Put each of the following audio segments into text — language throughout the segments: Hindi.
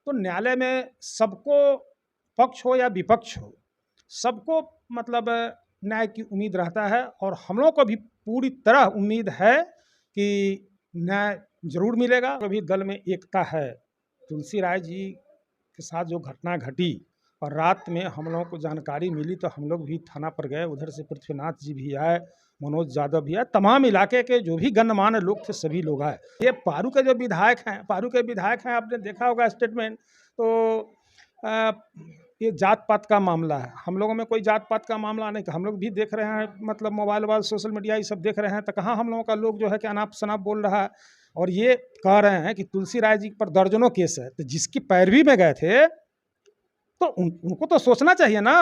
तो न्यायालय में सबको, पक्ष हो या विपक्ष हो, सबको मतलब न्याय की उम्मीद रहता है। और हम लोगों को भी पूरी तरह उम्मीद है कि न्याय जरूर मिलेगा। अभी दल में एकता है। तुलसी राय जी के साथ जो घटना घटी और रात में हम लोगों को जानकारी मिली तो हम लोग भी थाना पर गए। उधर से पृथ्वीनाथ जी भी आए, मनोज यादव भी आए, तमाम इलाके के जो भी गणमान्य लोग थे सभी लोग आए। ये पारू के जो विधायक हैं, आपने देखा होगा स्टेटमेंट। तो ये जात पात का मामला है। हम लोगों में कोई जात पात का मामला नहीं। हम लोग भी देख रहे हैं, मतलब मोबाइल सोशल मीडिया ये सब देख रहे हैं, तो कहाँ हम लोगों का लोग जो है कि अनाप शनाप बोल रहा है और ये कह रहे हैं कि तुलसी राय जी पर दर्जनों केस है। तो जिसकी पैरवी में गए थे तो उनको तो सोचना चाहिए ना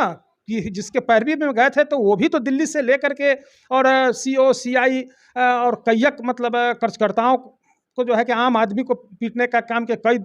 कि जिसके पैरवी में गए थे तो वो भी तो दिल्ली से लेकर के और सीओ सीआई और कईयक मतलब कर्जकर्ताओं को जो है कि आम आदमी को पीटने का काम के कई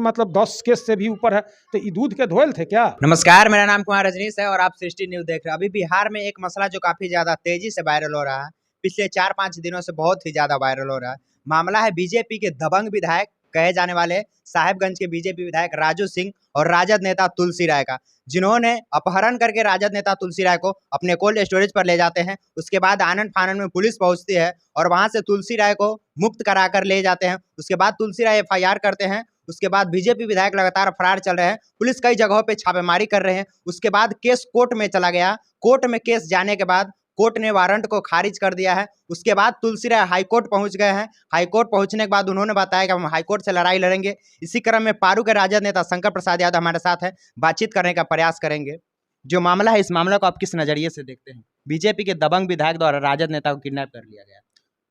मतलब 10 केस से भी ऊपर है। तो ये दूध के धोयल थे क्या? नमस्कार, मेरा नाम कुमार रजनीश है और आप सृष्टि न्यूज देख रहे हैं। अभी बिहार में एक मसला जो काफी ज्यादा तेजी से वायरल हो रहा है, पिछले 4-5 दिनों से बहुत ही ज्यादा वायरल हो रहा है। मामला है बीजेपी के दबंग विधायक कहे जाने वाले साहेबगंज के बीजेपी विधायक राजू सिंह और राजद नेता तुलसी राय का, जिन्होंने अपहरण करके राजद नेता तुलसी राय को अपने कोल्ड स्टोरेज पर ले जाते हैं। उसके बाद आनन फानन में पुलिस पहुंचती है और वहां से तुलसी राय को मुक्त कराकर ले जाते हैं। उसके बाद तुलसी राय FIR करते हैं। उसके बाद बीजेपी विधायक लगातार फरार चल रहे हैं। पुलिस कई जगहों पे छापेमारी कर रहे हैं। उसके बाद केस कोर्ट में चला गया। कोर्ट में केस जाने के बाद कोर्ट ने वारंट को खारिज कर दिया है। उसके बाद तुलसी राय हाईकोर्ट पहुंच गए हैं। हाईकोर्ट पहुंचने के बाद उन्होंने बताया कि हम हाईकोर्ट से लड़ाई लड़ेंगे। इसी क्रम में पारू के राजद नेता शंकर प्रसाद यादव हमारे साथ है, बातचीत करने का प्रयास करेंगे। जो मामला है, इस मामले को आप किस नजरिए से देखते हैं? बीजेपी के दबंग विधायक द्वारा राजद नेता को किडनैप कर लिया गया।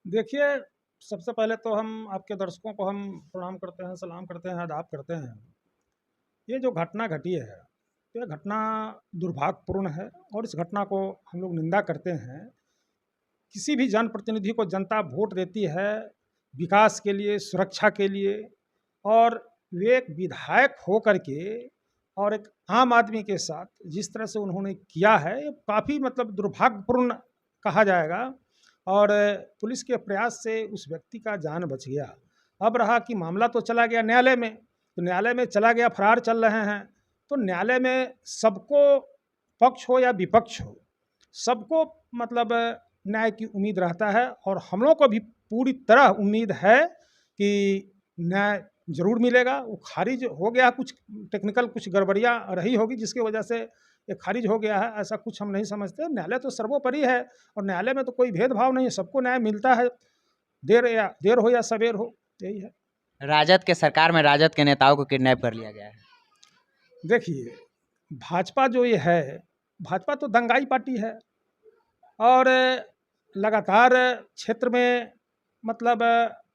देखिए, सबसे पहले तो हम आपके दर्शकों को हम प्रणाम करते हैं, सलाम करते हैं, आदाब करते हैं। ये जो घटना घटी है, यह घटना दुर्भाग्यपूर्ण है और इस घटना को हम लोग निंदा करते हैं। किसी भी जनप्रतिनिधि को जनता वोट देती है विकास के लिए, सुरक्षा के लिए, और वे एक विधायक हो करके और एक आम आदमी के साथ जिस तरह से उन्होंने किया है, ये काफ़ी मतलब दुर्भाग्यपूर्ण कहा जाएगा। और पुलिस के प्रयास से उस व्यक्ति का जान बच गया। अब रहा कि मामला तो चला गया न्यायालय में, तो न्यायालय में चला गया, फरार चल रहे हैं। तो न्यायालय में सबको, पक्ष हो या विपक्ष हो, सबको मतलब न्याय की उम्मीद रहता है। और हम लोगों को भी पूरी तरह उम्मीद है कि न्याय जरूर मिलेगा। वो खारिज हो गया, कुछ टेक्निकल कुछ गड़बड़ियाँ रही होगी जिसकी वजह से ये खारिज हो गया है, ऐसा कुछ हम नहीं समझते। न्यायालय तो सर्वोपरि है और न्यायालय में तो कोई भेदभाव नहीं है, सबको न्याय मिलता है, देर हो या सवेर हो, यही है। राजद के सरकार में राजद के नेताओं को किडनैप कर लिया गया है। देखिए, भाजपा जो ये है, भाजपा तो दंगाई पार्टी है और लगातार क्षेत्र में मतलब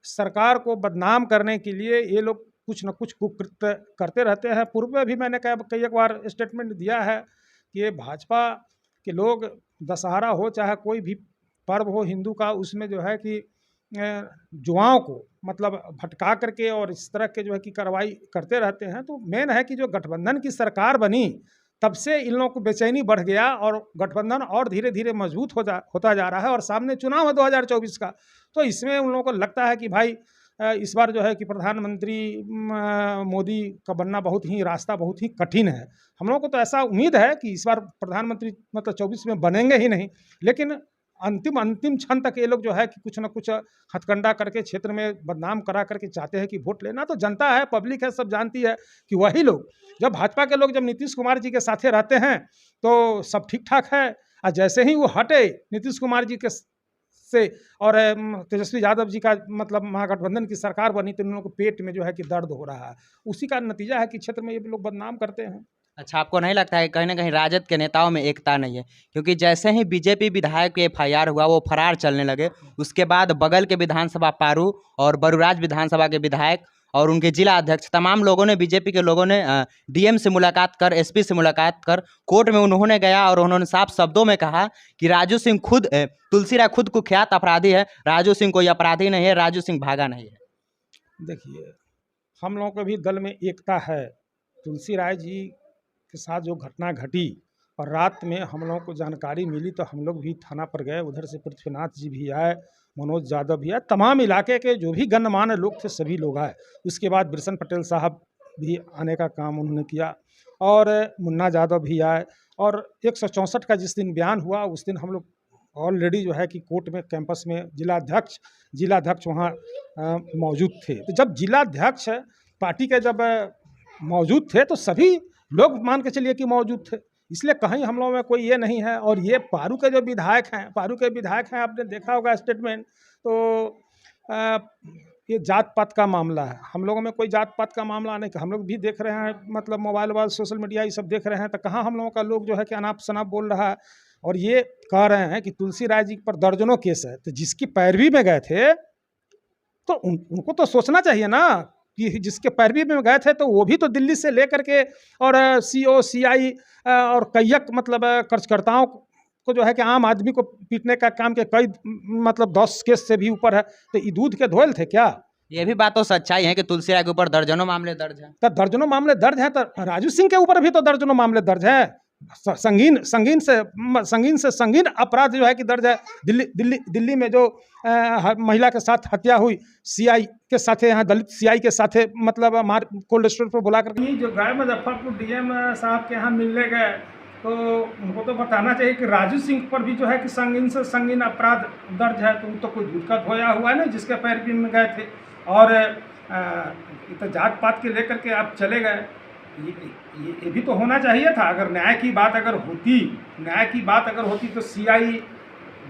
सरकार को बदनाम करने के लिए ये लोग कुछ न कुछ कुकृत्य करते रहते हैं। पूर्व में भी मैंने कई एक बार स्टेटमेंट दिया है कि ये भाजपा के लोग, दशहरा हो चाहे कोई भी पर्व हो हिंदू का, उसमें जो है कि युवाओं को मतलब भटका करके और इस तरह के जो है कि कार्रवाई करते रहते हैं। तो मेन है कि जो गठबंधन की सरकार बनी तब से इन लोगों को बेचैनी बढ़ गया और गठबंधन और धीरे धीरे मजबूत होता जा रहा है। और सामने चुनाव है 2024 का, तो इसमें उन लोगों को लगता है कि भाई इस बार जो है कि प्रधानमंत्री मोदी का बनना बहुत ही रास्ता बहुत ही कठिन है। हम लोगों को तो ऐसा उम्मीद है कि इस बार प्रधानमंत्री मतलब 24 में बनेंगे ही नहीं, लेकिन अंतिम क्षण तक ये लोग जो है कि कुछ न कुछ हथकंडा करके क्षेत्र में बदनाम करा करके चाहते हैं कि वोट लेना। तो जनता है, पब्लिक है, सब जानती है कि वही लोग, जब भाजपा के लोग जब नीतीश कुमार जी के साथे रहते हैं तो सब ठीक ठाक है, और जैसे ही वो हटे नीतीश कुमार जी के से और तेजस्वी यादव जी का मतलब महागठबंधन की सरकार बनी, तो इन लोगों को पेट में जो है कि दर्द हो रहा है। उसी का नतीजा है कि क्षेत्र में ये लोग बदनाम करते हैं। अच्छा, आपको नहीं लगता है कि कहीं ना कहीं राजद के नेताओं में एकता नहीं है? क्योंकि जैसे ही बीजेपी विधायक के FIR हुआ, वो फरार चलने लगे। उसके बाद बगल के विधानसभा पारू और बरुराज विधानसभा के विधायक और उनके जिला अध्यक्ष, तमाम लोगों ने, बीजेपी के लोगों ने DM से मुलाकात कर, SP से मुलाकात कर, कोर्ट में उन्होंने गया और उन्होंने साफ शब्दों में कहा कि राजू सिंह खुद, तुलसी राय खुद कुख्यात अपराधी है, राजू सिंह कोई अपराधी नहीं है, राजू सिंह भागा नहीं है। देखिए, हम लोगों के भी दल में एकता है। तुलसी राय जी के साथ जो घटना घटी और रात में हम लोगों को जानकारी मिली तो हम लोग भी थाना पर गए। उधर से पृथ्वीनाथ जी भी आए, मनोज यादव भी आए, तमाम इलाके के जो भी गणमान्य लोग थे सभी लोग आए। उसके बाद बिरसन पटेल साहब भी आने का काम उन्होंने किया और मुन्ना यादव भी आए। और 164 का जिस दिन बयान हुआ उस दिन हम लोग ऑलरेडी जो है कि कोर्ट में कैंपस में जिलाध्यक्ष वहाँ मौजूद थे। तो जब जिलाध्यक्ष पार्टी के जब मौजूद थे तो सभी लोग मान के चलिए कि मौजूद थे, इसलिए कहीं हम लोगों में कोई ये नहीं है। और ये पारू के जो विधायक हैं आपने देखा होगा स्टेटमेंट, तो ये जात पात का मामला है। हम लोगों में कोई जात पात का मामला नहीं, हम लोग भी देख रहे हैं, मतलब मोबाइल सोशल मीडिया ये सब देख रहे हैं, तो कहाँ हम लोगों का लोग जो है कि अनाप शनाप बोल रहा है और ये कह रहे हैं कि तुलसी राय जी पर दर्जनों केस है। तो जिसकी पैरवी में गए थे तो उनको तो सोचना चाहिए ना कि जिसके पैरवी में गए थे तो वो भी तो दिल्ली से लेकर के और CO CI और कईयक मतलब कर्जकर्ताओं को जो है कि आम आदमी को पीटने का काम के कई मतलब 10 केस से भी ऊपर है। तो ये दूध के धोयल थे क्या? ये भी बात तो सच्चाई है कि तुलसी राय के ऊपर दर्जनों मामले दर्ज हैं। तो दर्जनों मामले दर्ज हैं, तो राजू सिंह के ऊपर भी तो दर्जनों मामले दर्ज हैं। संगीन से संगीन अपराध जो है कि दर्ज है। दिल्ली में जो महिला के साथ हत्या हुई, CI के साथ, यहाँ दलित CI के साथ मतलब कोल्ड स्टोर पर बुला कर जो गए मुजफ्फरपुर DM साहब के यहाँ मिलने गए तो उनको तो बताना चाहिए कि राजू सिंह पर भी जो है कि संगीन से संगीन अपराध दर्ज है। तो वो तो कोई दूध का धोया हुआ है ना जिसके पैरवी में गए थे। और तो जात पात के लेकर के आप चले गए, ये भी तो होना चाहिए था। अगर न्याय की बात अगर होती तो CI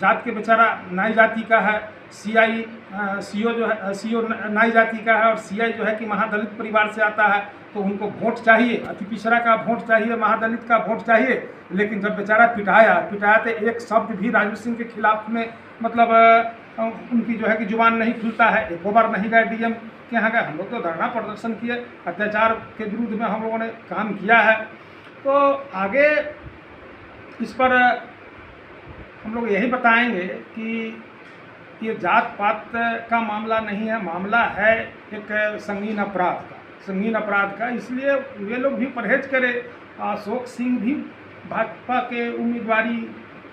जात के बेचारा नाई जाति का है, CO जो है CO नाई जाति का है और CI जो है कि महादलित परिवार से आता है, तो उनको वोट चाहिए, अति पिछड़ा का वोट चाहिए, महादलित का वोट चाहिए। लेकिन जब बेचारा पिटाया तो एक शब्द भी राजू सिंह के खिलाफ में मतलब उनकी जो है कि जुबान नहीं खुलता है। एक बार नहीं गए DM के यहाँ गए, हम लोग तो धरना प्रदर्शन किए, अत्याचार के विरुद्ध में हम लोगों ने काम किया है। तो आगे इस पर हम लोग यही बताएंगे कि ये जात पात का मामला नहीं है, मामला है एक संगीन अपराध का। इसलिए वे लोग भी परहेज करें। अशोक सिंह भी भाजपा के उम्मीदवारी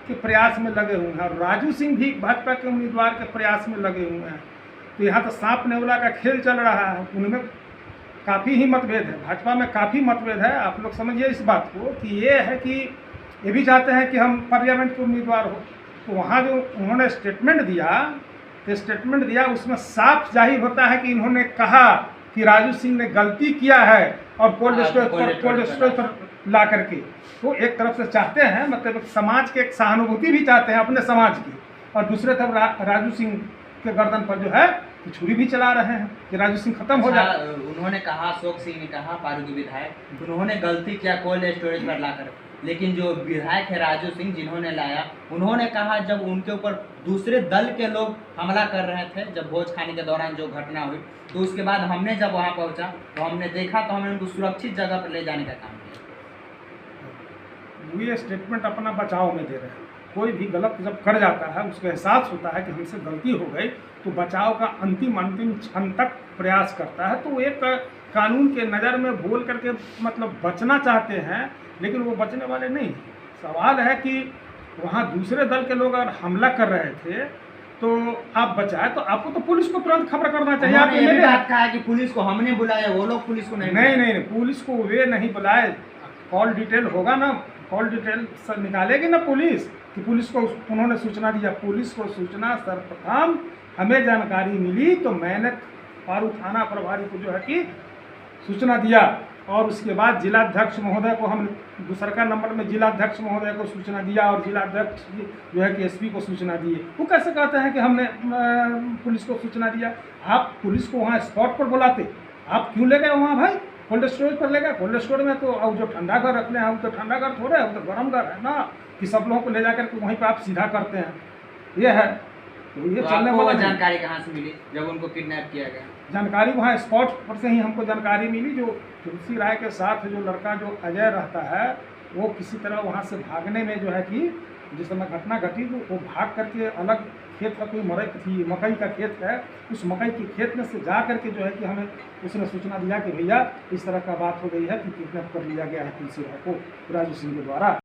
के प्रयास में लगे हुए हैं और राजू सिंह भी भाजपा के उम्मीदवार के प्रयास में लगे हुए हैं। तो यहाँ तो सांप नेवला का खेल चल रहा है, उनमें काफ़ी ही मतभेद है, भाजपा में काफ़ी मतभेद है। आप लोग समझिए इस बात को कि ये है कि ये भी चाहते हैं कि हम पार्लियामेंट के उम्मीदवार हो। तो वहाँ जो उन्होंने स्टेटमेंट दिया उसमें साफ जाहिर होता है कि इन्होंने कहा कि राजू सिंह ने गलती किया है और कोल्ड स्टोरेज पर ला करके। तो एक तरफ से चाहते हैं मतलब समाज के एक सहानुभूति भी चाहते हैं अपने समाज की, और दूसरे तरफ राजू सिंह के गर्दन पर जो है छुरी भी चला रहे हैं कि राजू सिंह खत्म हो जाए। उन्होंने कहा, अशोक सिंह ने कहा, पारू के विधायक, उन्होंने गलती किया कोल्ड स्टोरेज पर लाकर। लेकिन जो विधायक है राजू सिंह जिन्होंने लाया, उन्होंने कहा जब उनके ऊपर दूसरे दल के लोग हमला कर रहे थे, जब भोज खाने के दौरान जो घटना हुई, तो उसके बाद हमने जब वहाँ पहुँचा तो हमने देखा तो हमने उनको सुरक्षित जगह पर ले जाने का काम किया। ये स्टेटमेंट अपना बचाव में दे रहे हैं। कोई भी गलत जब कर जाता है उसको एहसास होता है कि हमसे गलती हो गई, तो बचाव का अंतिम क्षण तक प्रयास करता है। तो एक कानून के नज़र में बोल करके मतलब बचना चाहते हैं, लेकिन वो बचने वाले नहीं। सवाल है कि वहाँ दूसरे दल के लोग अगर हमला कर रहे थे तो आप बचाए, तो आपको तो पुलिस को तुरंत खबर करना चाहिए। आपने ये बात कहा कि पुलिस को हमने बुलाया, वो लोग पुलिस को नहीं, पुलिस को वे नहीं बुलाए। कॉल डिटेल होगा ना, कॉल डिटेल निकालेगी ना पुलिस कि पुलिस को उन्होंने सूचना दिया। पुलिस को सूचना सर्वप्रथम हमें जानकारी मिली तो मैंने पारू थाना प्रभारी को जो है कि सूचना दिया, और उसके बाद जिलाध्यक्ष महोदय को हम दूसरा नंबर में जिलाध्यक्ष महोदय को सूचना दिया, और जिलाध्यक्ष जो है कि SP को सूचना दिए। वो कैसे कहते हैं कि हमने पुलिस को सूचना दिया? आप पुलिस को वहाँ स्पॉट पर बुलाते, आप क्यों ले गए वहाँ भाई? कोल्ड स्टोरेज पर ले गए। कोल्ड स्टोर में तो अब जो ठंडा घर रखते हैं, हम तो ठंडा घर थोड़े है, वो तो गर्म घर है ना, कि सब लोगों को ले जाकर के वहीं पर आप सीधा करते हैं। ये है तो ये चलने वाला। जानकारी कहाँ से मिली जब उनको किडनैप किया गया? जानकारी वहाँ स्पॉट पर से ही हमको जानकारी मिली। जो तुलसी राय के साथ जो लड़का जो अजय रहता है, वो किसी तरह वहाँ से भागने में जो है कि जिस समय घटना घटी वो भाग करके अलग खेत का कोई मकई का खेत है, उस मकई के खेत में से जा करके जो है कि हमें उसने सूचना दिया कि भैया इस तरह का बात हो गई है कि किडनैप कर लिया गया है तुलसी राय को राजू सिंह के द्वारा।